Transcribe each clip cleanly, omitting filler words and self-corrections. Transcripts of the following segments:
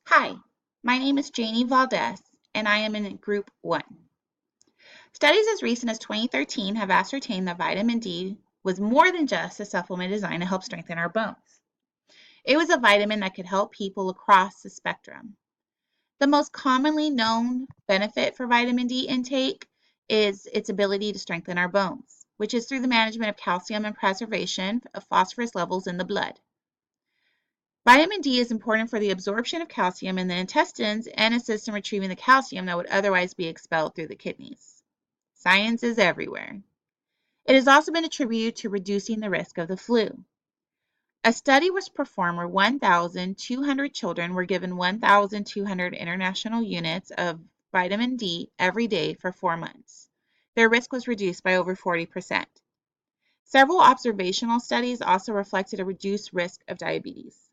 Hi, my name is Janie Valdez, and I am in Group 1. Studies as recent as 2013 have ascertained that vitamin D was more than just a supplement designed to help strengthen our bones. It was a vitamin that could help people across the spectrum. The most commonly known benefit for vitamin D intake is its ability to strengthen our bones, which is through the management of calcium and preservation of phosphorus levels in the blood. Vitamin D is important for the absorption of calcium in the intestines and assists in retrieving the calcium that would otherwise be expelled through the kidneys. Science is everywhere. It has also been attributed to reducing the risk of the flu. A study was performed where 1,200 children were given 1,200 international units of vitamin D every day for 4 months. Their risk was reduced by over 40%. Several observational studies also reflected a reduced risk of diabetes.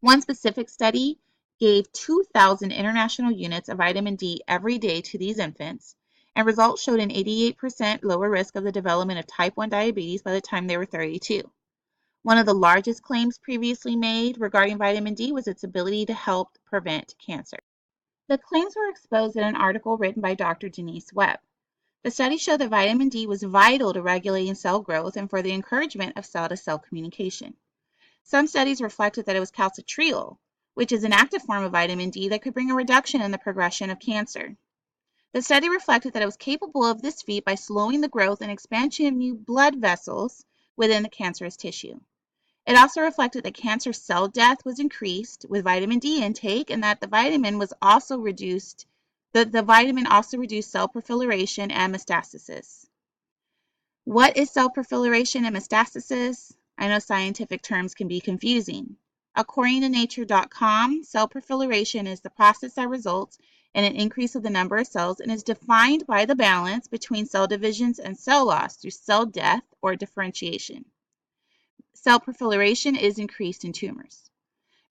One specific study gave 2,000 international units of vitamin D every day to these infants, and results showed an 88% lower risk of the development of type 1 diabetes by the time they were 32. One of the largest claims previously made regarding vitamin D was its ability to help prevent cancer. The claims were exposed in an article written by Dr. Denise Webb. The study showed that vitamin D was vital to regulating cell growth and for the encouragement of cell-to-cell communication. Some studies reflected that it was calcitriol, which is an active form of vitamin D that could bring a reduction in the progression of cancer. The study reflected that it was capable of this feat by slowing the growth and expansion of new blood vessels within the cancerous tissue. It also reflected that cancer cell death was increased with vitamin D intake and that the vitamin also reduced cell proliferation and metastasis. What is cell proliferation and metastasis? I know scientific terms can be confusing. According to nature.com, cell proliferation is the process that results in an increase of the number of cells and is defined by the balance between cell divisions and cell loss through cell death or differentiation. Cell proliferation is increased in tumors.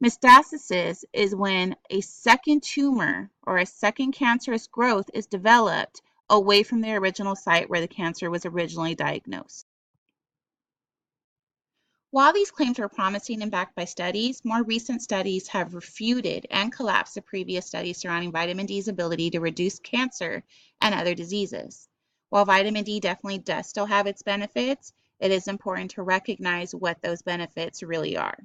Metastasis is when a second tumor or a second cancerous growth is developed away from the original site where the cancer was originally diagnosed. While these claims were promising and backed by studies, more recent studies have refuted and collapsed the previous studies surrounding vitamin D's ability to reduce cancer and other diseases. While vitamin D definitely does still have its benefits, it is important to recognize what those benefits really are.